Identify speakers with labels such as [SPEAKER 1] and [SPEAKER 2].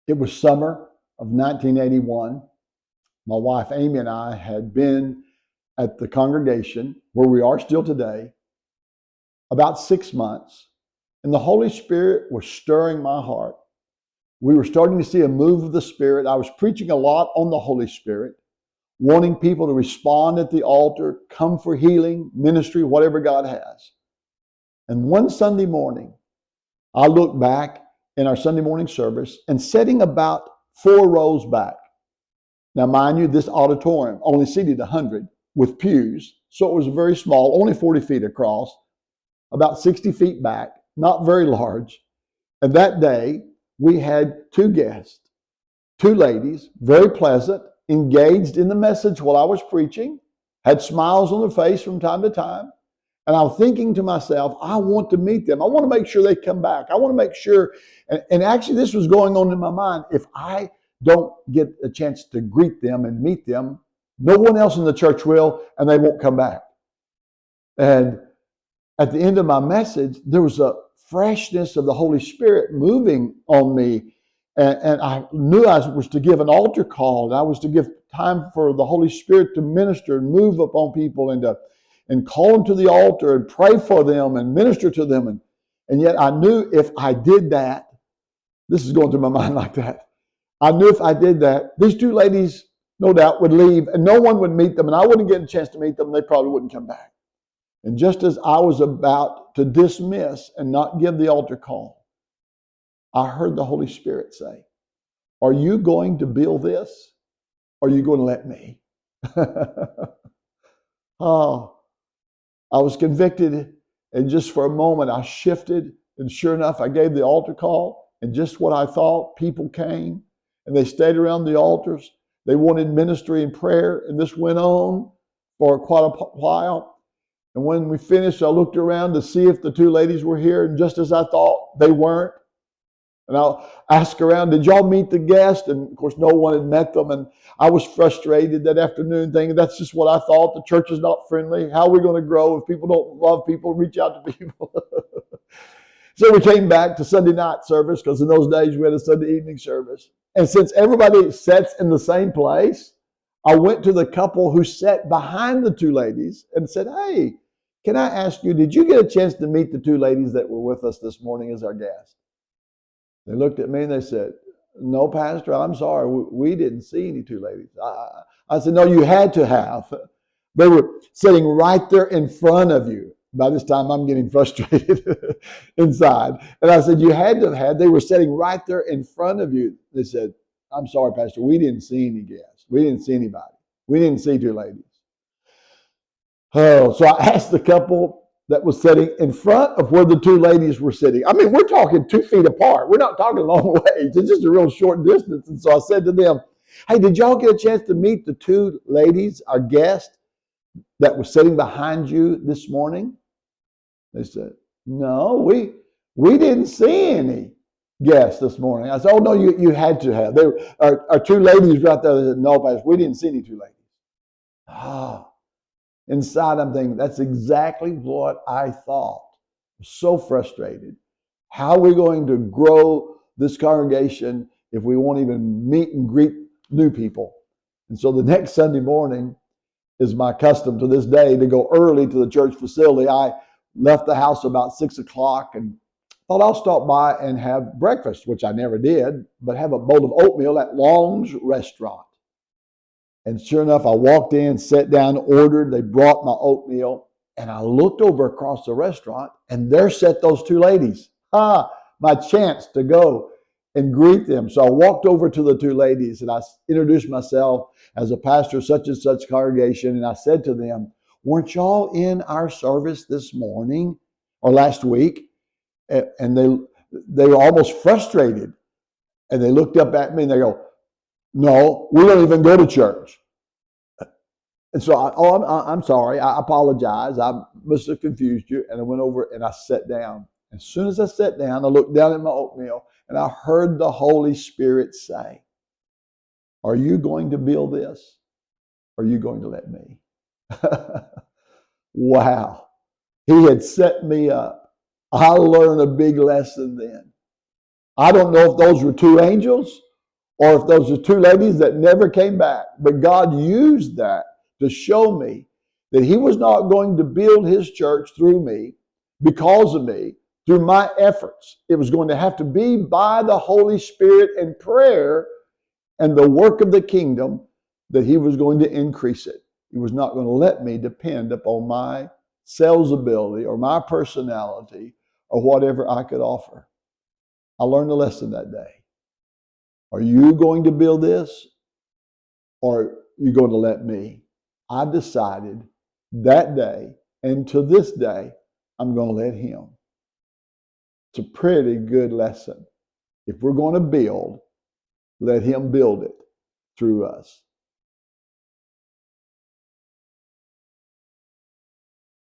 [SPEAKER 1] It was summer of 1981. My wife Amy and I had been at the congregation where we are still today about 6 months, and the Holy Spirit was stirring my heart. We were starting to see a move of the Spirit. I was preaching a lot on the Holy Spirit, wanting people to respond at the altar, come for healing, ministry, whatever God has. And one Sunday morning, I looked back in our Sunday morning service and sitting about 4 rows back. Now, mind you, this auditorium only seated 100 with pews, so it was very small, only 40 feet across, about 60 feet back, not very large. And that day, we had 2 guests, 2 ladies, very pleasant, engaged in the message while I was preaching, had smiles on their face from time to time. And I was thinking to myself, I want to meet them. I want to make sure they come back. I want to make sure, and actually this was going on in my mind. If I don't get a chance to greet them and meet them, no one else in the church will, and they won't come back. And at the end of my message, there was a freshness of the Holy Spirit moving on me. And I knew I was to give an altar call, and I was to give time for the Holy Spirit to minister and move upon people and call them to the altar and pray for them and minister to them. And yet I knew if I did that, this is going through my mind like that. I knew if I did that, these 2 ladies, no doubt, would leave and no one would meet them, and I wouldn't get a chance to meet them, and they probably wouldn't come back. And just as I was about to dismiss and not give the altar call, I heard the Holy Spirit say, are you going to build this, or are you going to let me? Oh, I was convicted, and just for a moment I shifted, and sure enough, I gave the altar call, and just what I thought, people came, and they stayed around the altars. They wanted ministry and prayer, and this went on for quite a while. And when we finished, I looked around to see if the 2 ladies were here, and just as I thought, they weren't. And I'll ask around, did y'all meet the guest? And of course, no one had met them. And I was frustrated that afternoon thinking, that's just what I thought. The church is not friendly. How are we going to grow if people don't love people, reach out to people? So we came back to Sunday night service, because in those days we had a Sunday evening service. And since everybody sits in the same place, I went to the couple who sat behind the 2 ladies and said, hey, can I ask you, did you get a chance to meet the 2 ladies that were with us this morning as our guests? They looked at me and they said, no, Pastor, I'm sorry. We didn't see any 2 ladies. I said, no, you had to have. They were sitting right there in front of you. By this time, I'm getting frustrated inside. And I said, you had to have had. They were sitting right there in front of you. They said, I'm sorry, Pastor, we didn't see any guests. We didn't see anybody. We didn't see 2 ladies. Oh, so I asked the couple that was sitting in front of where the 2 ladies were sitting. I mean, we're talking 2 feet apart. We're not talking a long ways. It's just a real short distance. And so I said to them, hey, did y'all get a chance to meet the 2 ladies, our guests, that were sitting behind you this morning? They said, no, we didn't see any guests this morning. I said, oh, no, you had to have. There are 2 ladies right there. They said, no, Pastor, we didn't see any 2 ladies. Ah. Inside, I'm thinking, that's exactly what I thought. So frustrated. How are we going to grow this congregation if we won't even meet and greet new people? And so the next Sunday morning is my custom to this day to go early to the church facility. I left the house about 6 o'clock and thought I'll stop by and have breakfast, which I never did, but have a bowl of oatmeal at Long's Restaurant. And sure enough, I walked in, sat down, ordered. They brought my oatmeal. And I looked over across the restaurant, and there sat those 2 ladies. My chance to go and greet them. So I walked over to the 2 ladies, and I introduced myself as a pastor of such and such congregation. And I said to them, weren't y'all in our service this morning or last week? And they were almost frustrated. And they looked up at me, and they go, no, we don't even go to church. And so, I'm sorry. I apologize. I must have confused you. And I went over and I sat down. As soon as I sat down, I looked down at my oatmeal and I heard the Holy Spirit say, are you going to build this? Or are you going to let me? Wow. He had set me up. I learned a big lesson then. I don't know if those were 2 angels or if those are two ladies that never came back. But God used that to show me that he was not going to build his church through me, because of me, through my efforts. It was going to have to be by the Holy Spirit and prayer and the work of the kingdom that he was going to increase it. He was not going to let me depend upon my sales ability or my personality or whatever I could offer. I learned a lesson that day. Are you going to build this, or are you going to let me? I decided that day, and to this day, I'm going to let him. It's a pretty good lesson. If we're going to build, let him build it through us.